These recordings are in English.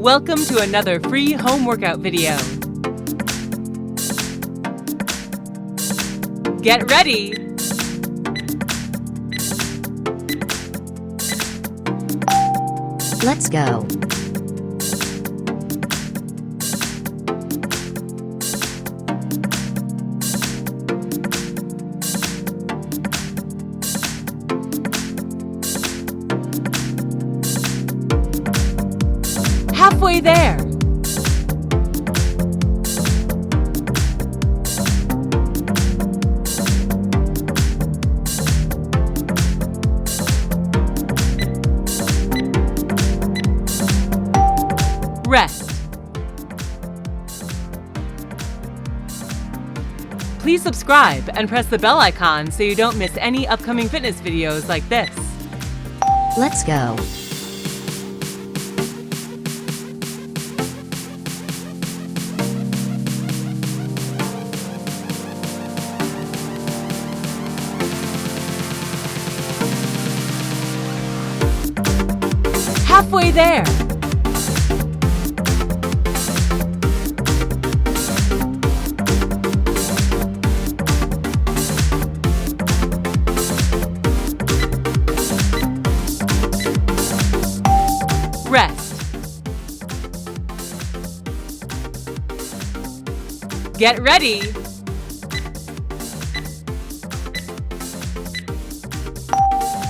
Welcome to another free home workout video. Get ready! Let's go. Halfway there. Rest. Please subscribe and press the bell icon so you don't miss any upcoming fitness videos like this. Let's go. Halfway there. Rest. Get ready.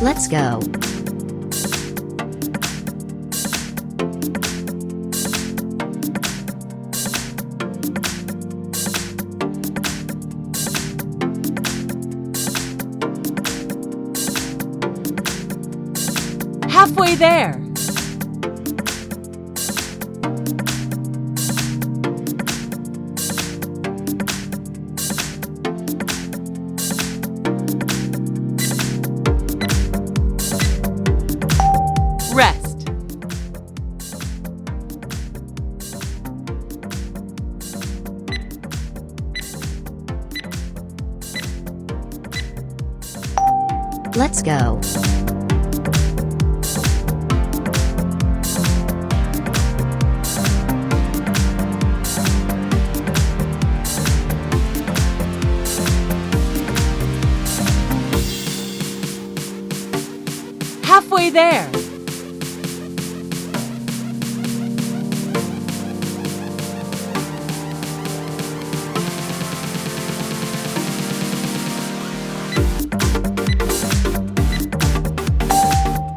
Let's go. Halfway there. Rest. Let's go. Halfway there.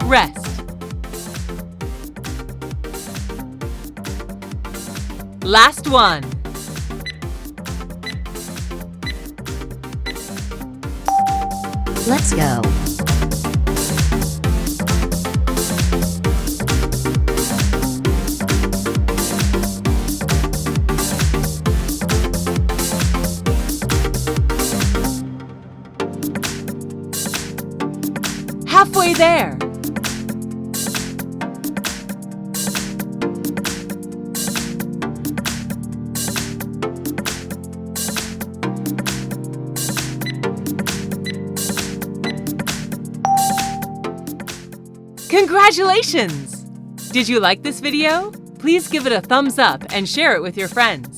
Rest. Last one. Let's go. Halfway there. Congratulations! Did you like this video? Please give it a thumbs up and share it with your friends.